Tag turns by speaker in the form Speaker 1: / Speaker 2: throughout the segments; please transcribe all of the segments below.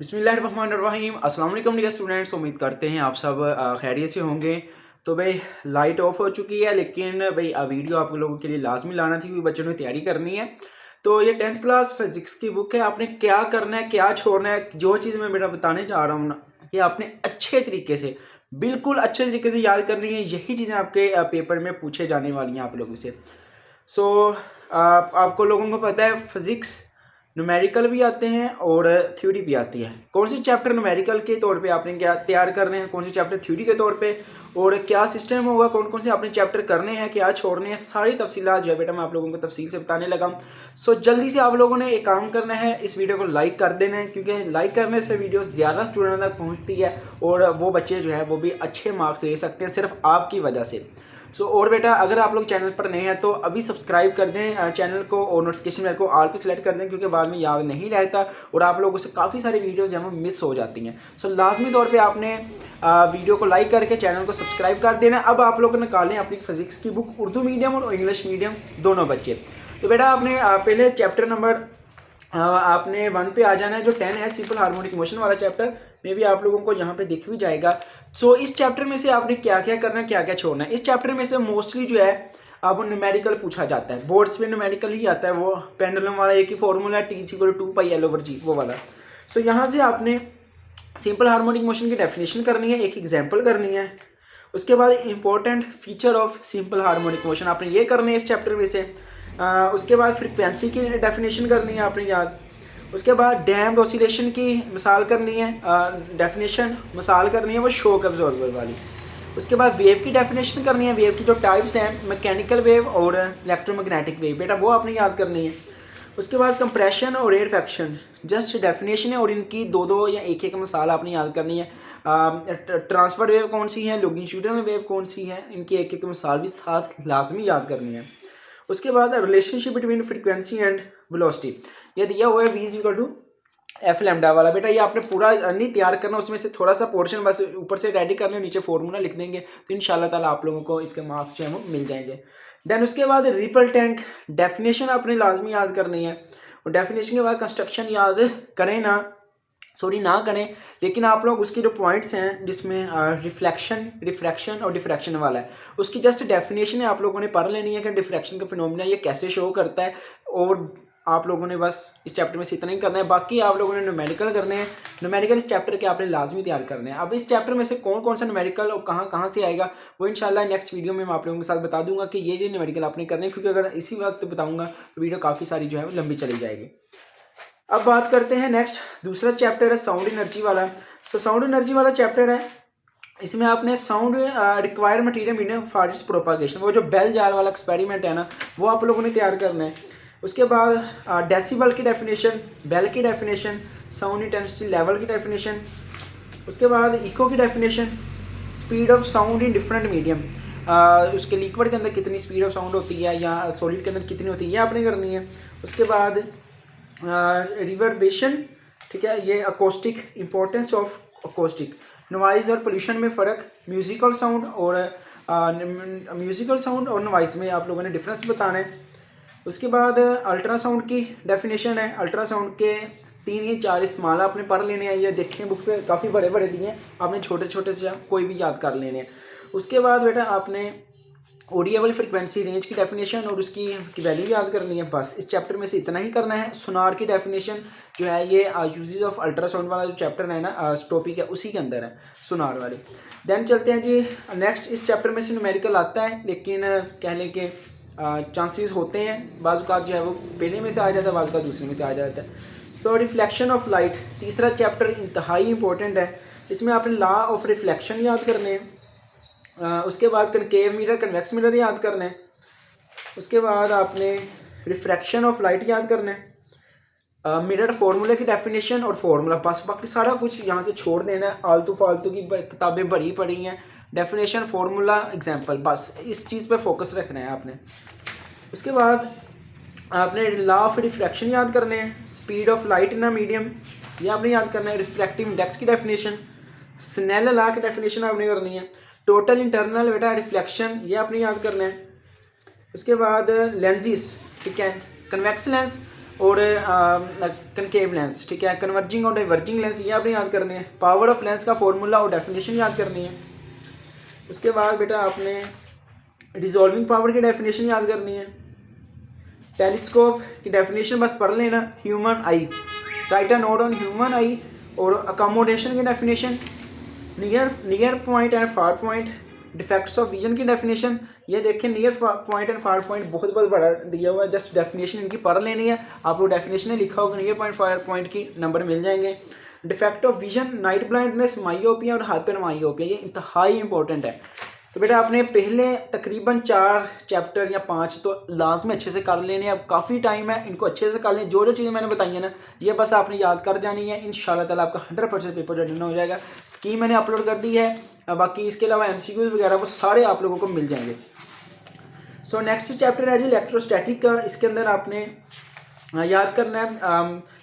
Speaker 1: बिस्मिल्लाहिर्रहमानिर्रहीम। अस्सलाम वालेकुम डियर स्टूडेंट्स, उम्मीद करते हैं आप सब खैरियत से होंगे। तो भाई लाइट ऑफ हो चुकी है, लेकिन भाई वीडियो आप लोगों के लिए लाजमी लाना थी क्योंकि बच्चों ने तैयारी करनी है। तो ये 10th क्लास फिजिक्स की बुक है, आपने क्या करना है क्या छोड़ना है, जो चीज़ मैं बेटा बताने जा रहा हूँ ना, ये आपने अच्छे तरीके से बिल्कुल अच्छे तरीके से याद करनी है। यही चीज़ें आपके पेपर में पूछे जाने वाली हैं आप लोगों से। सो आपको लोगों को पता है फिजिक्स न्यूमेरिकल भी आते हैं और थ्योरी भी आती है। कौन से चैप्टर न्यूमेरिकल के तौर पे आपने क्या तैयार करने हैं, कौन से चैप्टर थ्योरी के तौर पे, और क्या सिस्टम होगा, कौन कौन से आपने चैप्टर करने हैं, क्या छोड़ने हैं, सारी तफसीलात जो है बेटा मैं आप लोगों को तफसील से बताने लगा। सो जल्दी से आप लोगों ने एक काम करना है, इस वीडियो को लाइक कर देना है क्योंकि लाइक करने से वीडियो ज़्यादा स्टूडेंट तक पहुँचती है और वो बच्चे जो है वो भी अच्छे मार्क्स ले सकते हैं सिर्फ आपकी वजह से। और बेटा अगर आप लोग चैनल पर नए हैं तो अभी सब्सक्राइब कर दें चैनल को और नोटिफिकेशन बेल को ऑल पे सेलेक्ट कर दें क्योंकि बाद में याद नहीं रहता और आप लोगों से काफ़ी सारी वीडियोस जो है मिस हो जाती हैं। लाजमी तौर पे आपने वीडियो को लाइक करके चैनल को सब्सक्राइब कर देना। अब आप लोग निकालें अपनी फिजिक्स की बुक, उर्दू मीडियम और इंग्लिश मीडियम दोनों बच्चे। तो बेटा आपने पहले चैप्टर नंबर आपने 1 पे आ जाना है, जो 10 है सिंपल हार्मोनिक मोशन वाला चैप्टर। मे भी आप लोगों को यहाँ पे दिख भी जाएगा। इस चैप्टर में से आपने क्या क्या करना है क्या क्या छोड़ना है। इस चैप्टर में से मोस्टली जो है अब वो न्यूमेरिकल पूछा जाता है, बोर्ड्स पे न्यूमेरिकल ही आता है। वो पेंडुलम वाला एक ही फॉर्मूला है, T=2πL/g वो वाला। यहाँ से आपने सिंपल हार्मोनिक मोशन की डेफिनेशन करनी है, एक एग्जाम्पल करनी है। उसके बाद important feature of simple harmonic motion आपने ये करने हैं इस चैप्टर में से। उसके बाद फ्रीक्वेंसी की डेफिनेशन करनी है आपने याद। उसके बाद डैम्ड ऑसिलेशन की मिसाल करनी है, डेफिनेशन मिसाल करनी है वो शॉक एब्जॉर्बर वाली। उसके बाद वेव की डेफिनेशन करनी है, वेव की जो टाइप्स हैं मैकेनिकल वेव और इलेक्ट्रोमैग्नेटिक वेव, बेटा वो आपने याद करनी है। उसके बाद कंप्रेशन और रेयरफैक्शन जस्ट डेफिनेशन है और इनकी दो दो या एक एक मिसाल आपने याद करनी है। ट्रांसफर वेव कौन सी है, लॉन्गिट्यूडनल वेव कौन सी है, इनकी एक एक मिसाल भी साथ लाजमी याद करनी है। उसके बाद relationship between frequency and velocity, ये दिया हुआ है v=f लैम्डा वाला। बेटा ये आपने पूरा नहीं तैयार करना, उसमें से थोड़ा सा पोर्शन बस ऊपर से रेडी कर लें, नीचे फॉर्मूला लिख देंगे तो इंशाल्लाह ताला आप लोगों को इसके मार्क्स जो है वो मिल जाएंगे। देन उसके बाद रिपल टैंक डेफिनेशन आपने लाजमी याद करनी है और डेफिनेशन के बाद कंस्ट्रक्शन याद करें ना करें, लेकिन आप लोग उसके जो पॉइंट्स हैं जिसमें रिफ्लेक्शन रिफ्रैक्शन और डिफ्रैक्शन वाला है उसकी जस्ट डेफिनेशन है आप लोगों ने पढ़ लेनी है कि डिफ्रैक्शन का फिनोमेना ये कैसे शो करता है। और आप लोगों ने बस इस चैप्टर में से इतना ही करना है, बाकी आप लोगों ने न्यूमेरिकल करने हैं। न्यूमेरिकल इस चैप्टर के आपने लाजमी तैयार करने हैं। अब इस चैप्टर में से कौन कौन सा न्यूमेरिकल और कहाँ कहाँ से आएगा वो इंशाल्लाह नेक्स्ट वीडियो में मैं आप लोगों के साथ बता दूंगा कि ये न्यूमेरिकल आपने करने हैं, क्योंकि अगर इसी वक्त बताऊंगा तो वीडियो काफ़ी सारी जो है वो लंबी चली जाएगी। अब बात करते हैं नेक्स्ट, दूसरा चैप्टर है साउंड एनर्जी वाला। साउंड एनर्जी वाला चैप्टर है, इसमें आपने sound required material medium for its propagation, वो जो बेल जार वाला एक्सपेरिमेंट है ना वो आप लोगों ने तैयार करना है। उसके बाद डेसिबल की डेफिनेशन, बेल की डेफिनेशन, साउंड इंटेंसिटी लेवल की डेफिनेशन। उसके बाद इको की definition, speed of sound in different medium, उसके लिक्विड के अंदर कितनी स्पीड ऑफ साउंड होती है या सॉलिड के अंदर कितनी होती है ये आपने करनी है। उसके बाद रिवर्बेशन, ठीक है, ये acoustic, importance of acoustic, noise और पोल्यूशन में फ़र्क, म्यूज़िकल साउंड और नॉइज़ में आप लोगों ने डिफरेंस बताना है। उसके बाद अल्ट्रासाउंड की डेफिनेशन है, अल्ट्रासाउंड के 3 या 4 इस्तेमाल आपने पढ़ लेने हैं, ये देखें बुक पे काफ़ी बड़े बड़े दिए हैं, आपने छोटे छोटे से कोई भी याद कर लेने हैं। उसके बाद बेटा आपने ऑडिएबल फ्रिक्वेंसी रेंज की डेफिनेशन और उसकी वैल्यू याद करनी है। बस इस चैप्टर में से इतना ही करना है। सोनार की डेफिनेशन जो है ये यूजेस ऑफ अल्ट्रासाउंड वाला जो चैप्टर है ना टॉपिक है उसी के अंदर है सोनार वाली। देन चलते हैं जी नेक्स्ट, इस चैप्टर में से न्यूमेरिकल आता है लेकिन कह लें कि चांसेस होते हैं बाज़ औक़ात जो है वो पहले में से आ जाता है, बाज़ औक़ात दूसरे में से आ जाता है। रिफ्लेक्शन ऑफ लाइट, तीसरा चैप्टर इंतहाई इंपॉर्टेंट है, इसमें आपने लॉ ऑफ रिफ्लेक्शन याद करने हैं। उसके बाद कनकेव मिरर कन्वेक्स मिरर याद करना है। उसके बाद आपने रिफ्रैक्शन ऑफ लाइट याद करना है, मिरर फार्मूले की डेफिनेशन और फार्मूला, बस बाकी सारा कुछ यहाँ से छोड़ देना है। आलतू फालतू की किताबें भरी पड़ी हैं, डेफिनेशन फार्मूला एग्जांपल, बस इस चीज़ पे फोकस रखना है आपने। उसके बाद आपने लॉ ऑफ रिफ्रैक्शन याद करने हैं, speed of light in a medium ये आपने याद करना है, रिफ्रैक्टिव इंडेक्स की डेफिनेशन, स्नेल लॉ की डेफिनेशन आपने करनी है, टोटल इंटरनल बेटा रिफ्लेक्शन ये आपने याद करना है। उसके बाद लेंसेस, ठीक है, कन्वेक्स लेंस और कनकेव लेंस, ठीक है, कन्वर्जिंग और डाइवर्जिंग लेंस ये आपने याद करने हैं। पावर ऑफ लेंस का फॉर्मूला और डेफिनेशन याद करनी है। उसके बाद बेटा आपने डिसॉल्विंग पावर की डेफिनेशन याद करनी है। टेलीस्कोप की डेफिनेशन बस पढ़ लेना, human I, right a note on human आई। और अकोमोडेशन की definition, near point and far point, defects of vision की डेफिनेशन। ये देखें near point and far point बहुत बहुत बड़ा दिया हुआ है, जस्ट डेफिनेशन इनकी पढ़ लेनी है। आप लोग डेफिनेशन में लिखा होगा नियर पॉइंट फार पॉइंट की नंबर मिल जाएंगे। Defect of vision, night blindness, myopia और हाइपर माइओपिया, ये इंतहाई इंपॉर्टेंट है। तो बेटा आपने पहले तकरीबन 4 चैप्टर या 5 तो लाजमी अच्छे से कर लेने। अब काफ़ी टाइम है, इनको अच्छे से कर लें। जो चीज़ें मैंने बताई है ना, ये बस आपने याद कर जानी है। इंशाल्लाह ताला आपका 100% पेपर डन हो जाएगा। स्कीम मैंने अपलोड कर दी है, बाकी इसके अलावा MCQs वगैरह वो सारे आप लोगों को मिल जाएंगे। सो नेक्स्ट चैप्टर है जी इलेक्ट्रोस्टैटिक का। इसके अंदर आपने याद करना है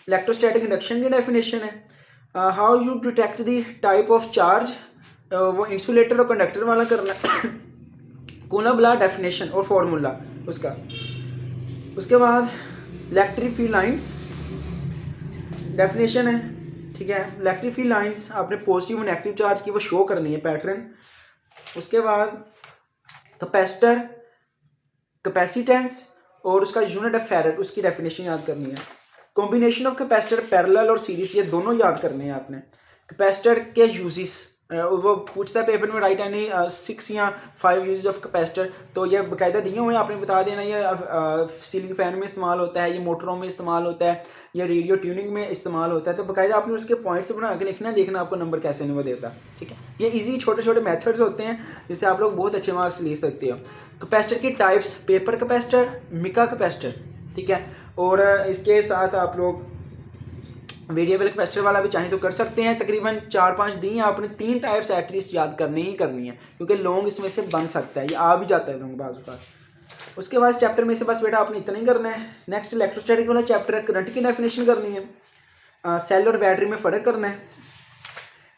Speaker 1: इलेक्ट्रोस्टैटिक इंडक्शन की डेफिनेशन है, how you detect the type of charge, वो इंसुलेटर और कंडक्टर वाला करना है। कूलम्ब लॉ डेफिनेशन और फॉर्मूला उसका। उसके बाद इलेक्ट्रिक फील्ड लाइंस डेफिनेशन है, ठीक है। इलेक्ट्रिक फील्ड लाइंस आपने पॉजिटिव और नेगेटिव चार्ज की वो शो करनी है पैटर्न। उसके बाद कैपेसिटर, कैपेसिटेंस और उसका यूनिट ऑफ फैरेड, उसकी डेफिनेशन याद करनी है। कॉम्बिनेशन ऑफ कैपेसिटर, पैरेलल और सीरीज, ये दोनों याद करने हैं आपने। कैपेसिटर के यूजेस वो पूछता है पेपर में, राइट एनी 6 या 5 यूजेस ऑफ कैपेसिटर, तो ये बाकायदा दिए हुए हैं, आपने बता देना। ये सीलिंग फैन में इस्तेमाल होता है, ये मोटरों में इस्तेमाल होता है, ये रेडियो ट्यूनिंग में इस्तेमाल होता है। तो बाकायदा आपने उसके पॉइंट्स बना के लिखना, देखना आपको नंबर कैसे नहीं वो देता, ठीक है। ये इजी छोटे छोटे मेथड्स होते हैं जिससे आप लोग बहुत अच्छे मार्क्स ले सकते हो। कैपेसिटर की types, paper capacitor, mica capacitor, ठीक है। और इसके साथ आप लोग वेरिएबल कैपेसिटर वाला भी चाहें तो कर सकते हैं। तकरीबन 4-5 दी हैं आपने, 3 टाइप्स एटलीस्ट याद करनी ही करनी है, क्योंकि लॉन्ग इसमें से बन सकता है, ये आ भी जाता है लॉन्ग बाजू का। उसके बाद चैप्टर में से बस बेटा आपने इतना ही करना है। नेक्स्ट इलेक्ट्रोस्टैटिक वाला चैप्टर है, करंट की डेफिनेशन करनी है, सेल और बैटरी में फ़र्क करना है।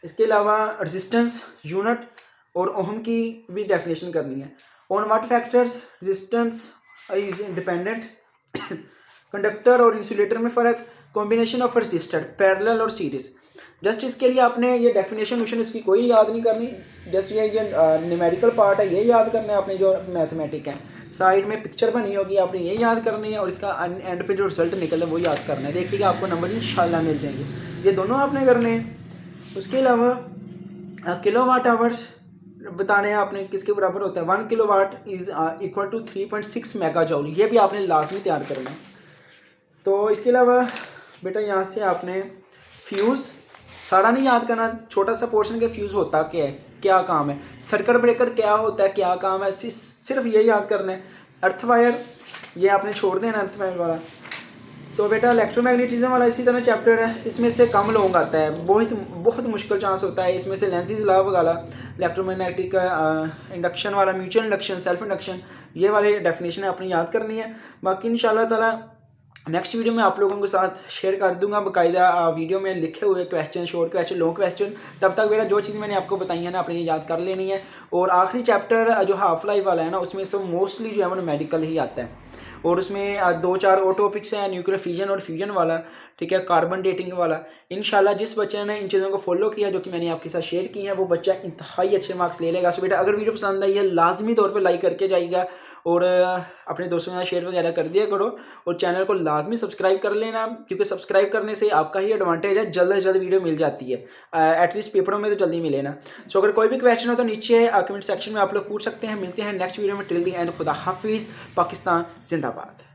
Speaker 1: इसके अलावा रेजिस्टेंस यूनिट और ओहम की भी डेफिनेशन करनी है। On what factors resistance is dependent, conductor और इंसुलेटर में फ़र्क, कॉम्बिनेशन ऑफ रेजिस्टर, पैरेलल और सीरीज। जस्ट इसके लिए आपने ये डेफिनेशन इसकी कोई याद नहीं करनी, जस्ट ये न्यूमेरिकल पार्ट है ये याद करना है आपने, जो मैथमेटिक है। साइड में पिक्चर बनी होगी आपने ये याद करनी है, और इसका एंड पे जो रिजल्ट निकले वो याद करना है। देखिएगा आपको नंबर इंशाल्लाह मिल जाएंगे, ये दोनों आपने करने हैं। उसके अलावा किलोवाट आवर्स बताने हैं आपने किसके बराबर होता है। 1 kilowatt is equal to 3.6 mega joule, ये भी आपने लाजमी तैयार करना है। तो इसके अलावा बेटा यहाँ से आपने फ्यूज़ सारा नहीं याद करना, छोटा सा पोर्शन के फ्यूज़ होता क्या है, क्या काम है, सर्किट ब्रेकर क्या होता है, क्या काम है, सिर्फ ये याद करना है। अर्थ वायर ये आपने छोड़ देना, अर्थ वायर वाला। तो बेटा इलेक्ट्रोमैग्नेटिज्म वाला इसी तरह चैप्टर है, इसमें से कम लॉन्ग आता है, बहुत मुश्किल चांस होता है। इसमें से लेंसेज लॉ वाला, इलेक्ट्रोमैग्नेटिक इंडक्शन वाला, म्यूचुअल इंडक्शन, सेल्फ इंडक्शन, ये वाले डेफिनेशन अपनी याद करनी है। बाकी इंशाल्लाह ताला नेक्स्ट वीडियो में आप लोगों के साथ शेयर कर दूंगा बाकायदा वीडियो में लिखे हुए question, short question, long question. तब तक बेटा जो चीज़ मैंने आपको बताई है ना आपने ये याद कर लेनी है। और आखिरी चैप्टर जो हाफ लाइफ वाला है ना, उसमें से मोस्टली जो है वो मेडिकल ही आता है, और उसमें 2-4 और टॉपिक्स हैं, न्यूक्लियर फिजन और फ्यूजन वाला, ठीक है, कार्बन डेटिंग वाला। इंशाल्लाह जिस बच्चे ने इन चीज़ों को फॉलो किया जो कि मैंने आपके साथ शेयर की है, वो बच्चा इंतहाई अच्छे मार्क्स ले लेगा। सो बेटा अगर वीडियो पसंद आई है लाजमी तौर पे लाइक करके जाइएगा, और अपने दोस्तों के साथ शेयर वगैरह कर दिया करो, और चैनल को लाजमी सब्सक्राइब कर लेना, क्योंकि सब्सक्राइब करने से आपका ही एडवांटेज है, जल्द से जल्द वीडियो मिल जाती है। एटलीस्ट पेपरों में तो जल्दी मिले ना। सो अगर कोई भी क्वेश्चन हो तो नीचे कमेंट सेक्शन में आप लोग पूछ सकते हैं। मिलते हैं नेक्स्ट वीडियो में, टिल द एंड, खुदा हाफिज़, पाकिस्तान जिंदाबाद।